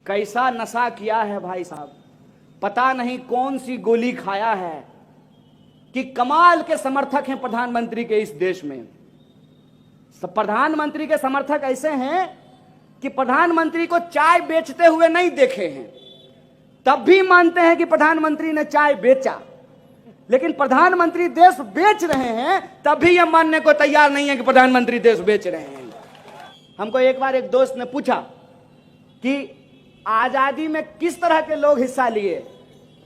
कैसा नशा किया है भाई साहब, पता नहीं कौन सी गोली खाया है कि कमाल के समर्थक हैं प्रधानमंत्री के इस देश में। प्रधानमंत्री के समर्थक ऐसे हैं कि प्रधानमंत्री को चाय बेचते हुए नहीं देखे हैं, तब भी मानते हैं कि प्रधानमंत्री ने चाय बेचा। लेकिन प्रधानमंत्री देश बेच रहे हैं तब भी यह मानने को तैयार नहीं है कि प्रधानमंत्री देश बेच रहे हैं। हमको एक बार एक दोस्त ने पूछा कि आजादी में किस तरह के लोग हिस्सा लिए।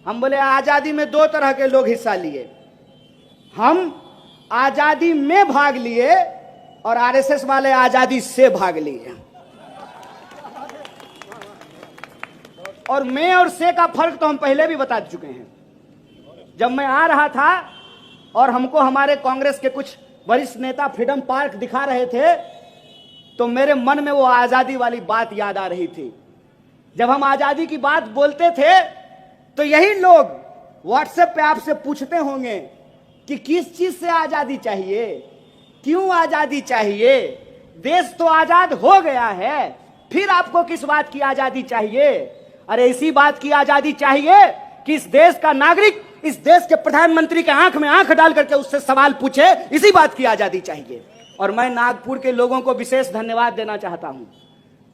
हम बोले आजादी में दो तरह के लोग हिस्सा लिए, हम आजादी में भाग लिए और आरएसएस वाले आजादी से भाग लिए। और मैं और से का फर्क तो हम पहले भी बता चुके हैं। जब मैं आ रहा था और हमको हमारे कांग्रेस के कुछ वरिष्ठ नेता फ्रीडम पार्क दिखा रहे थे तो मेरे मन में वो आजादी वाली बात याद आ रही थी। जब हम आजादी की बात बोलते थे तो यही लोग व्हाट्सएप पे आपसे पूछते होंगे कि किस चीज से आजादी चाहिए, क्यों आजादी चाहिए, देश तो आजाद हो गया है, फिर आपको किस बात की आजादी चाहिए। अरे इसी बात की आजादी चाहिए कि इस देश का नागरिक इस देश के प्रधानमंत्री के आंख में आंख डाल करके उससे सवाल पूछे, इसी बात की आजादी चाहिए। और मैं नागपुर के लोगों को विशेष धन्यवाद देना चाहता हूं।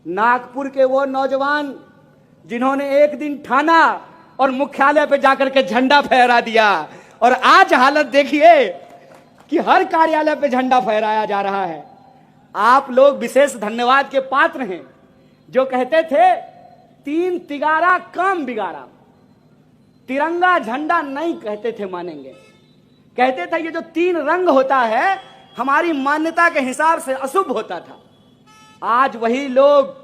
नागपुर के वो नौजवान जिन्होंने एक दिन थाना और मुख्यालय पे जाकर के झंडा फहरा दिया और आज हालत देखिए कि हर कार्यालय पे झंडा फहराया जा रहा है। आप लोग विशेष धन्यवाद के पात्र हैं जो कहते थे 3 तिगारा काम बिगाड़ा, तिरंगा झंडा नहीं कहते थे मानेंगे, कहते थे ये जो 3 रंग होता है हमारी मान्यता के हिसाब से अशुभ होता था। आज वही लोग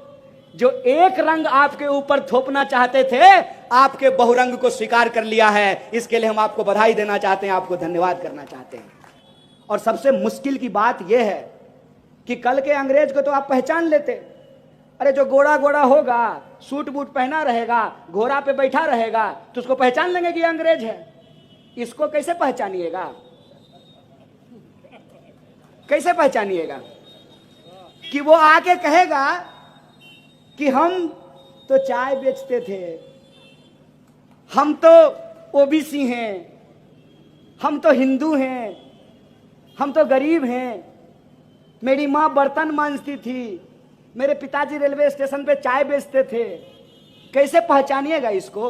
जो एक रंग आपके ऊपर थोपना चाहते थे आपके बहुरंग को स्वीकार कर लिया है। इसके लिए हम आपको बधाई देना चाहते हैं, आपको धन्यवाद करना चाहते हैं। और सबसे मुश्किल की बात यह है कि कल के अंग्रेज को तो आप पहचान लेते। अरे जो गोरा गोरा होगा, सूट बूट पहना रहेगा, घोड़ा पे बैठा रहेगा तो उसको पहचान लेंगे कि अंग्रेज है। इसको कैसे पहचानिएगा, कैसे पहचानिएगा कि वो आके कहेगा कि हम तो चाय बेचते थे, हम तो ओबीसी हैं, हम तो हिंदू हैं, हम तो गरीब हैं, मेरी माँ बर्तन मांजती थी, मेरे पिताजी रेलवे स्टेशन पे चाय बेचते थे। कैसे पहचानिएगा इसको?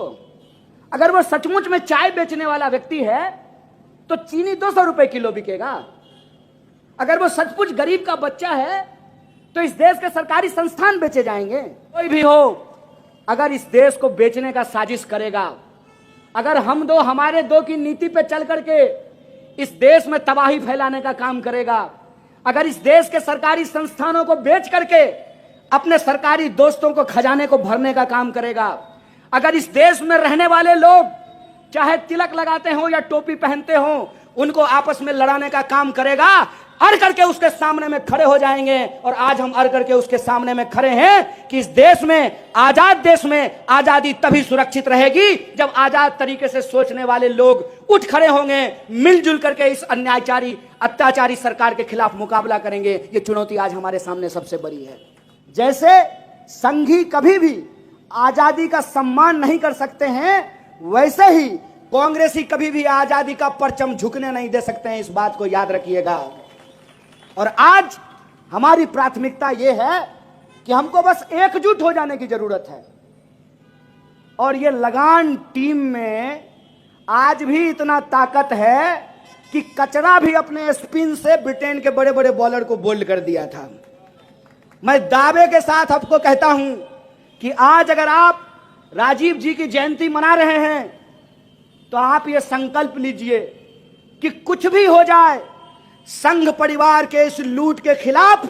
अगर वो सचमुच में चाय बेचने वाला व्यक्ति है तो चीनी 200 रुपए किलो बिकेगा। अगर वो सचमुच गरीब का बच्चा है तो इस देश के सरकारी संस्थान बेचे जाएंगे। कोई भी हो अगर इस देश को बेचने का साजिश करेगा, अगर हम दो हमारे दो की नीति पे चल करके इस देश में तबाही फैलाने का काम करेगा, अगर इस देश के सरकारी संस्थानों को बेच करके अपने सरकारी दोस्तों को खजाने को भरने का काम करेगा, अगर इस देश में रहने वाले लोग चाहे तिलक लगाते हो या टोपी पहनते हो उनको आपस में लड़ाने का काम करेगा, अड़ करके उसके सामने में खड़े हो जाएंगे। और आज हम अड़ करके उसके सामने में खड़े हैं कि इस देश में, आजाद देश में आजादी तभी सुरक्षित रहेगी जब आजाद तरीके से सोचने वाले लोग उठ खड़े होंगे, मिलजुल करके इस अन्यायकारी अत्याचारी सरकार के खिलाफ मुकाबला करेंगे। ये चुनौती आज हमारे सामने सबसे बड़ी है। जैसे संघी कभी भी आजादी का सम्मान नहीं कर सकते हैं, वैसे ही कांग्रेसी कभी भी आजादी का परचम झुकने नहीं दे सकते हैं। इस बात को याद रखिएगा। और आज हमारी प्राथमिकता यह है कि हमको बस एकजुट हो जाने की जरूरत है। और ये लगान टीम में आज भी इतना ताकत है कि कचरा भी अपने स्पिन से ब्रिटेन के बड़े बड़े बॉलर को बोल्ड कर दिया था। मैं दावे के साथ आपको कहता हूं कि आज अगर आप राजीव जी की जयंती मना रहे हैं तो आप ये संकल्प लीजिए कि कुछ भी हो जाए, संघ परिवार के इस लूट के खिलाफ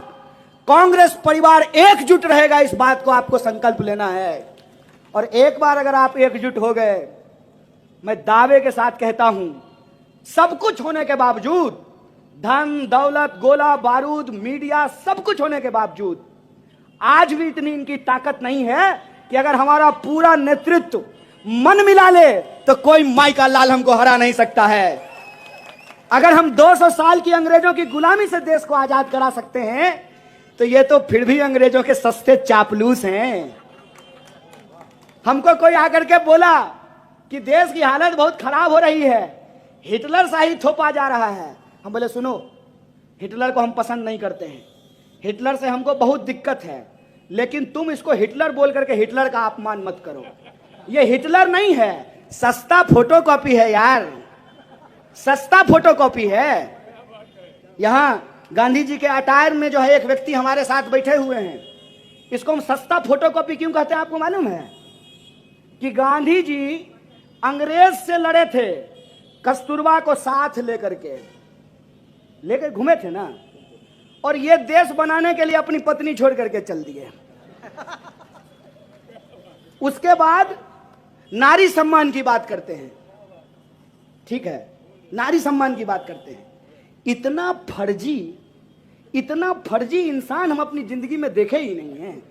कांग्रेस परिवार एकजुट रहेगा। इस बात को आपको संकल्प लेना है। और एक बार अगर आप एकजुट हो गए, मैं दावे के साथ कहता हूं, सब कुछ होने के बावजूद, धन दौलत गोला बारूद मीडिया सब कुछ होने के बावजूद आज भी इतनी इनकी ताकत नहीं है कि अगर हमारा पूरा नेतृत्व मन मिला ले तो कोई माई का लाल हमको हरा नहीं सकता है। अगर हम 200 साल की अंग्रेजों की गुलामी से देश को आजाद करा सकते हैं तो ये तो फिर भी अंग्रेजों के सस्ते चापलूस हैं। हमको कोई आकर के बोला कि देश की हालत बहुत खराब हो रही है, हिटलर शाही थोपा जा रहा है। हम बोले सुनो, हिटलर को हम पसंद नहीं करते हैं, हिटलर से हमको बहुत दिक्कत है, लेकिन तुम इसको हिटलर बोल करके हिटलर का अपमान मत करो। ये हिटलर नहीं है, सस्ता फोटोकॉपी है यार, सस्ता फोटोकॉपी है। यहां गांधी जी के अटायर में जो है एक व्यक्ति हमारे साथ बैठे हुए हैं, इसको हम सस्ता फोटोकॉपी क्यों कहते हैं आपको मालूम है? कि गांधी जी अंग्रेज से लड़े थे, कस्तूरबा को साथ लेकर घूमे थे ना, और ये देश बनाने के लिए अपनी पत्नी छोड़ करके चल दिए। उसके बाद नारी सम्मान की बात करते हैं, ठीक है, नारी सम्मान की बात करते हैं। इतना फर्जी इंसान हम अपनी जिंदगी में देखे ही नहीं हैं।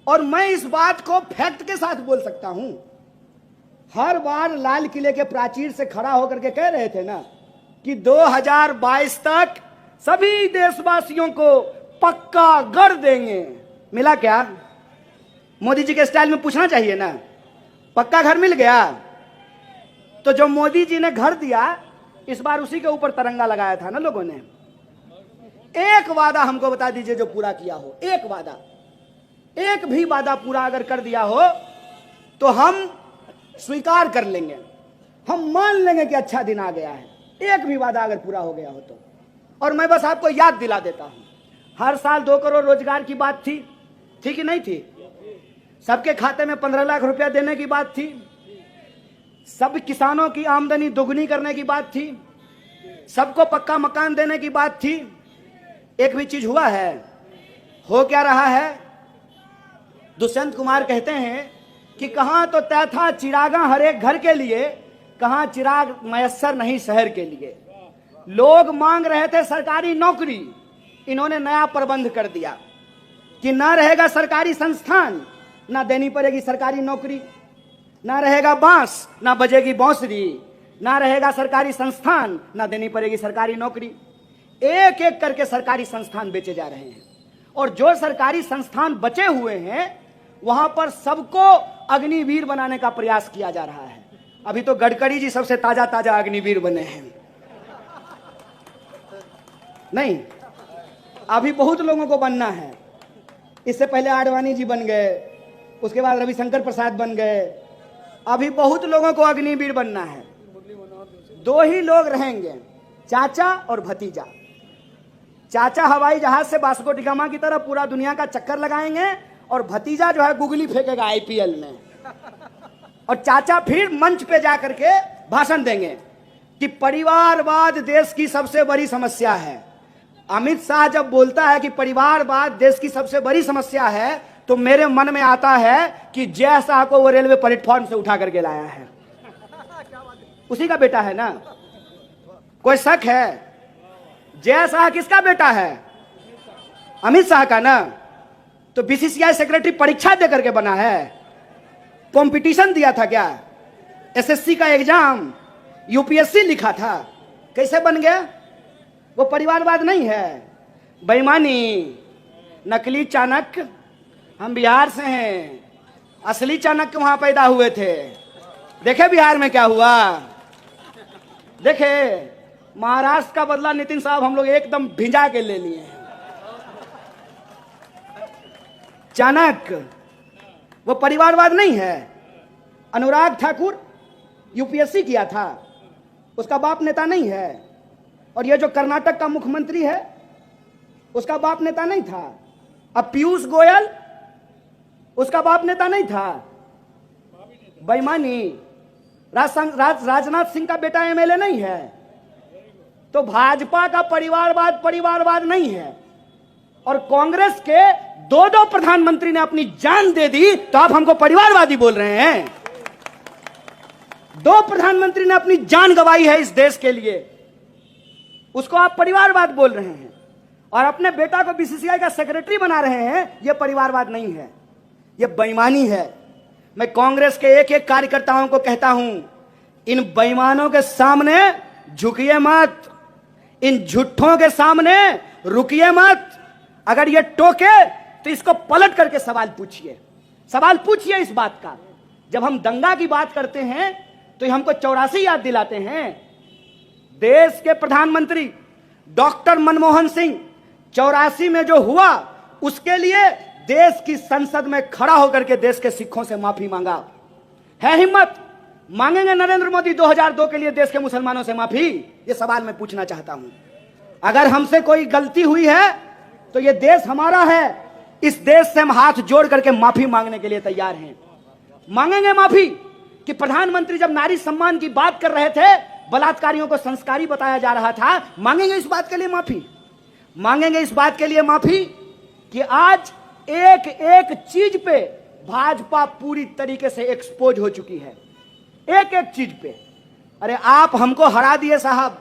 और मैं इस बात को फैक्ट के साथ बोल सकता हूं। हर बार लाल किले के प्राचीर से खड़ा होकर के कह रहे थे ना कि 2022 तक सभी देशवासियों को पक्का घर देंगे। मिला क्या? मोदी जी के स्टाइल में पूछना चाहिए ना, पक्का घर मिल गया? तो जो मोदी जी ने घर दिया, इस बार उसी के ऊपर तिरंगा लगाया था ना लोगों ने। एक वादा हमको बता दीजिए जो पूरा किया हो, एक वादा, एक भी वादा पूरा अगर कर दिया हो तो हम स्वीकार कर लेंगे, हम मान लेंगे कि अच्छा दिन आ गया है। एक भी वादा अगर पूरा हो गया हो तो। और मैं बस आपको याद दिला देता हूं, हर साल 2 करोड़ रोजगार की बात थी कि नहीं थी? सबके खाते में 15 लाख रुपया देने की बात थी, सब किसानों की आमदनी दोगुनी करने की बात थी, सबको पक्का मकान देने की बात थी। एक भी चीज हुआ है? हो क्या रहा है? दुष्यंत कुमार कहते हैं कि कहां तो तय था चिरागा हर एक घर के लिए, कहां चिराग मयस्सर नहीं शहर के लिए। लोग मांग रहे थे सरकारी नौकरी, इन्होंने नया प्रबंध कर दिया कि ना रहेगा सरकारी संस्थान, ना देनी पड़ेगी सरकारी नौकरी, ना रहेगा बांस ना बजेगी बांसुरी, ना रहेगा सरकारी संस्थान ना देनी पड़ेगी सरकारी नौकरी। एक एक करके सरकारी संस्थान बेचे जा रहे हैं, और जो सरकारी संस्थान बचे हुए हैं वहां पर सबको अग्निवीर बनाने का प्रयास किया जा रहा है। अभी तो गडकरी जी सबसे ताजा ताजा अग्निवीर बने हैं, नहीं अभी बहुत लोगों को बनना है। इससे पहले आडवाणी जी बन गए, उसके बाद रविशंकर प्रसाद बन गए, अभी बहुत लोगों को अग्निवीर बनना है। 2 ही लोग रहेंगे, चाचा और भतीजा। चाचा हवाई जहाज से वास्को डी गामा की तरह पूरा दुनिया का चक्कर लगाएंगे, और भतीजा जो है गुगली फेंकेगा आईपीएल में। और चाचा फिर मंच पे जाकर के भाषण देंगे कि परिवारवाद देश की सबसे बड़ी समस्या है। अमित शाह जब बोलता है कि परिवारवाद देश की सबसे बड़ी समस्या है, तो मेरे मन में आता है कि जय शाह को वो रेलवे प्लेटफॉर्म से उठा करके लाया है, उसी का बेटा है ना। कोई शक है? जय शाह किसका बेटा है? अमित शाह का ना। तो बीसीसीआई सेक्रेटरी परीक्षा दे करके बना है? कंपटीशन दिया था क्या? एसएससी का एग्जाम, यूपीएससी लिखा था? कैसे बन गया? वो परिवारवाद नहीं है, बेईमानी, नकली चाणक्य। हम बिहार से हैं, असली चाणक्य वहां पैदा हुए थे। देखे बिहार में क्या हुआ? देखे महाराष्ट्र का बदला नितिन साहब हम लोग एकदम भिजा के ले लिए हैं। चाणक्य वो परिवारवाद नहीं है। अनुराग ठाकुर यूपीएससी किया था, उसका बाप नेता नहीं है। और ये जो कर्नाटक का मुख्यमंत्री है, उसका बाप नेता नहीं था। अब पीयूष गोयल, उसका बाप नेता नहीं था। बेईमानी। राजनाथ सिंह का बेटा एमएलए नहीं है। तो भाजपा का परिवारवाद नहीं है। और कांग्रेस के 2 प्रधानमंत्री ने अपनी जान दे दी, तो आप हमको परिवारवादी बोल रहे हैं? 2 प्रधानमंत्री ने अपनी जान गंवाई है इस देश के लिए, उसको आप परिवारवाद बोल रहे हैं। और अपने बेटा को बीसीसीआई का सेक्रेटरी बना रहे हैं। यह परिवारवाद नहीं है, यह बेईमानी है। मैं कांग्रेस के एक एक कार्यकर्ताओं को कहता हूं, इन बेईमानों के सामने झुकिए मत, इन झूठों के सामने रुकिए मत। अगर ये टोके तो इसको पलट करके सवाल पूछिए। सवाल पूछिए इस बात का। जब हम दंगा की बात करते हैं तो हमको 84 याद दिलाते हैं। देश के प्रधानमंत्री डॉक्टर मनमोहन सिंह 84 में जो हुआ उसके लिए देश की संसद में खड़ा होकर के देश के सिखों से माफी मांगा। है हिम्मत? मांगेंगे नरेंद्र मोदी 2002 के लिए देश के मुसलमानों से माफी? ये सवाल मैं पूछना चाहता हूं। अगर हमसे कोई गलती हुई है तो ये देश हमारा है, इस देश से हम हाथ जोड़ करके माफी मांगने के लिए तैयार हैं। मांगेंगे माफी कि प्रधानमंत्री जब नारी सम्मान की बात कर रहे थे, बलात्कारियों को संस्कारी बताया जा रहा था, मांगेंगे इस बात के लिए माफी। मांगेंगे इस बात के लिए माफी कि आज एक एक चीज पे भाजपा पूरी तरीके से एक्सपोज हो चुकी है, एक एक चीज पे। अरे आप हमको हरा दिए साहब,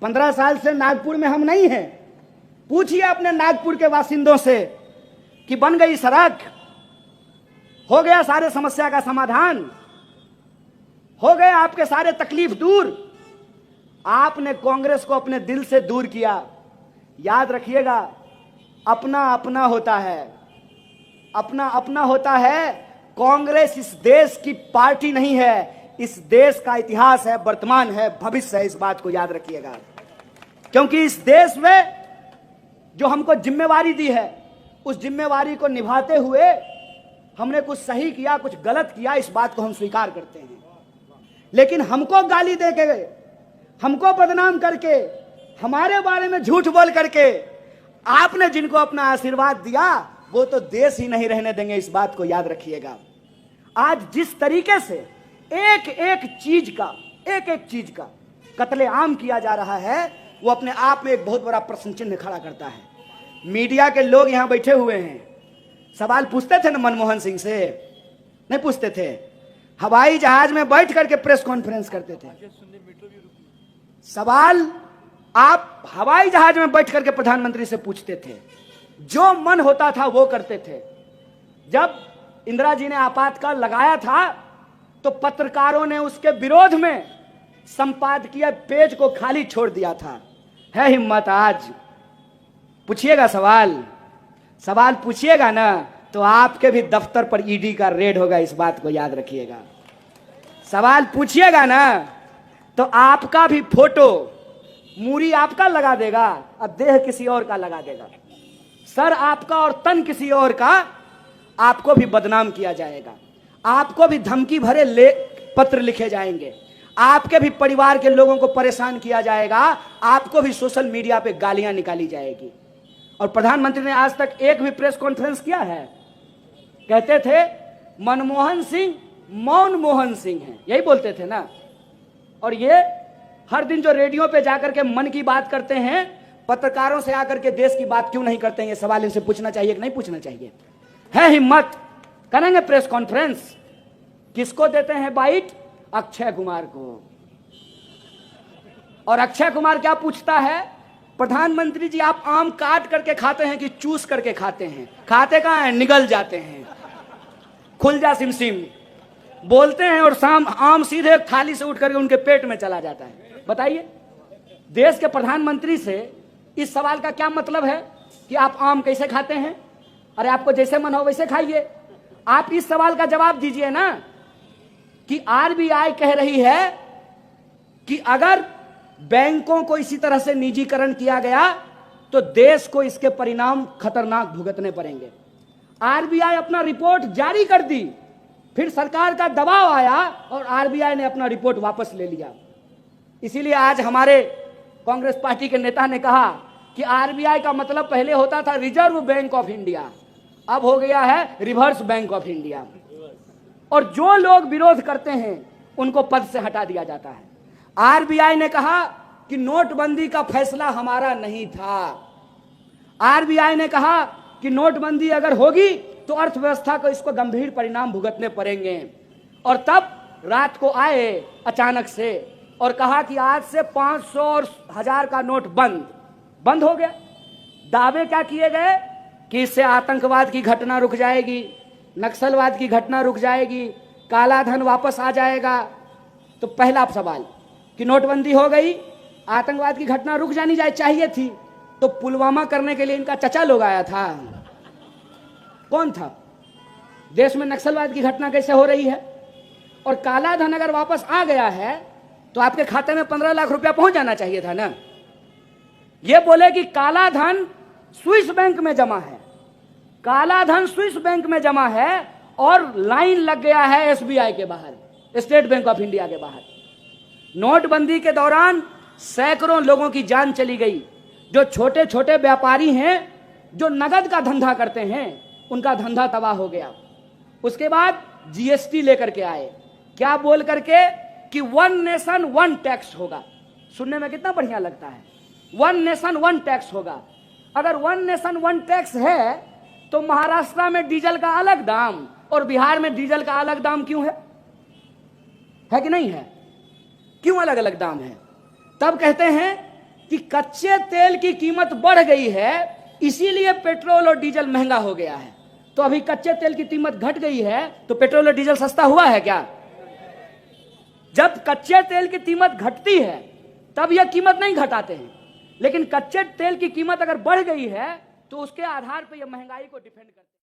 15 साल से नागपुर में हम नहीं हैं। पूछिए अपने नागपुर के बासिंदों से कि बन गई सड़क, हो गया सारे समस्या का समाधान, हो गए आपके सारे तकलीफ दूर। आपने कांग्रेस को अपने दिल से दूर किया। याद रखिएगा, अपना अपना होता है, अपना अपना होता है। कांग्रेस इस देश की पार्टी नहीं है, इस देश का इतिहास है, वर्तमान है, भविष्य है। इस बात को याद रखिएगा, क्योंकि इस देश में जो हमको जिम्मेवारी दी है, उस जिम्मेवारी को निभाते हुए हमने कुछ सही किया, कुछ गलत किया, इस बात को हम स्वीकार करते हैं। लेकिन हमको गाली दे के, हमको बदनाम करके, हमारे बारे में झूठ बोल करके आपने जिनको अपना आशीर्वाद दिया वो तो देश ही नहीं रहने देंगे। इस बात को याद रखिएगा। आज जिस तरीके से एक एक चीज का कत्लेआम किया जा रहा है, वो अपने आप में एक बहुत बड़ा प्रश्न चिन्ह खड़ा करता है। मीडिया के लोग यहां बैठे हुए हैं, सवाल पूछते थे ना मनमोहन सिंह से? नहीं पूछते थे। हवाई जहाज में बैठ करके प्रेस कॉन्फ्रेंस करते थे। सवाल आप हवाई जहाज में बैठ करके प्रधानमंत्री से पूछते थे, जो मन होता था वो करते थे। जब इंदिरा जी ने आपातकाल लगाया था तो पत्रकारों ने उसके विरोध में संपादकीय पेज को खाली छोड़ दिया था। है हिम्मत? आज पूछिएगा सवाल पूछिएगा ना तो आपके भी दफ्तर पर ईडी का रेड होगा। इस बात को याद रखिएगा। सवाल पूछिएगा ना तो आपका भी फोटो, मूरी आपका लगा देगा और देह किसी और का लगा देगा, सर आपका और तन किसी और का, आपको भी बदनाम किया जाएगा, आपको भी धमकी भरे पत्र लिखे जाएंगे, आपके भी परिवार के लोगों को परेशान किया जाएगा, आपको भी सोशल मीडिया पे गालियां निकाली जाएगी। और प्रधानमंत्री ने आज तक एक भी प्रेस कॉन्फ्रेंस किया है? कहते थे मनमोहन सिंह मौन मोहन सिंह हैं, यही बोलते थे ना। और ये हर दिन जो रेडियो पे जाकर के मन की बात करते हैं, पत्रकारों से आकर के देश की बात क्यों नहीं करते हैं? ये सवाल इनसे पूछना चाहिए कि नहीं पूछना चाहिए? है हिम्मत? करेंगे प्रेस कॉन्फ्रेंस। किसको देते हैं बाइट? अक्षय कुमार को। और अक्षय कुमार क्या पूछता है? प्रधानमंत्री जी आप आम काट करके खाते हैं कि चूस करके खाते हैं? खाते कहां हैं? निगल जाते हैं। खुल जा सिमसिम बोलते हैं और शाम आम सीधे थाली से उठ करके उनके पेट में चला जाता है। बताइए, देश के प्रधानमंत्री से इस सवाल का क्या मतलब है कि आप आम कैसे खाते हैं? अरे आपको जैसे मन हो वैसे खाइए। आप इस सवाल का जवाब दीजिए ना कि आरबीआई कह रही है कि अगर बैंकों को इसी तरह से निजीकरण किया गया तो देश को इसके परिणाम खतरनाक भुगतने पड़ेंगे। आरबीआई अपना रिपोर्ट जारी कर दी, फिर सरकार का दबाव आया और आरबीआई ने अपना रिपोर्ट वापस ले लिया। इसीलिए आज हमारे कांग्रेस पार्टी के नेता ने कहा कि आरबीआई का मतलब पहले होता था रिजर्व बैंक ऑफ इंडिया, अब हो गया है रिवर्स बैंक ऑफ इंडिया। और जो लोग विरोध करते हैं उनको पद से हटा दिया जाता है। आरबीआई ने कहा कि नोटबंदी का फैसला हमारा नहीं था। आरबीआई ने कहा कि नोटबंदी अगर होगी तो अर्थव्यवस्था को इसको गंभीर परिणाम भुगतने पड़ेंगे। और तब रात को आए अचानक से और कहा कि आज से 500 और 1000 का नोट बंद हो गया। दावे क्या किए गए कि इससे आतंकवाद की घटना रुक जाएगी, नक्सलवाद की घटना रुक जाएगी, काला धन वापस आ जाएगा। तो पहला सवाल कि नोटबंदी हो गई, आतंकवाद की घटना रुक जानी चाहिए थी, तो पुलवामा करने के लिए इनका चचा लोग आया था। कौन था? देश में नक्सलवाद की घटना कैसे हो रही है, और काला धन अगर वापस आ गया है तो आपके खाते में 15 लाख रुपया पहुंच जाना चाहिए था ना। ये बोले कि काला धन स्विस बैंक में जमा है, काला धन स्विस बैंक में जमा है और लाइन लग गया है एसबीआई के बाहर, स्टेट बैंक ऑफ इंडिया के बाहर। नोटबंदी के दौरान सैकड़ों लोगों की जान चली गई। जो छोटे छोटे व्यापारी हैं, जो नगद का धंधा करते हैं, उनका धंधा तबाह हो गया। उसके बाद जीएसटी लेकर के आए, क्या बोल करके कि 1 नेशन 1 टैक्स होगा। सुनने में कितना बढ़िया लगता है, 1 नेशन 1 टैक्स होगा। अगर 1 नेशन 1 टैक्स है तो महाराष्ट्र में डीजल का अलग दाम और बिहार में डीजल का अलग दाम क्यों है कि नहीं है? क्यों अलग अलग दाम है? तब कहते हैं कि कच्चे तेल की कीमत बढ़ गई है, इसीलिए पेट्रोल और डीजल महंगा हो गया है। तो अभी कच्चे तेल की कीमत घट गई है तो पेट्रोल और डीजल सस्ता हुआ है क्या? जब कच्चे तेल की कीमत घटती है तब यह कीमत नहीं घटाते हैं, लेकिन कच्चे तेल की कीमत अगर बढ़ गई है तो उसके आधार पर यह महंगाई को डिफेंड करते हैं।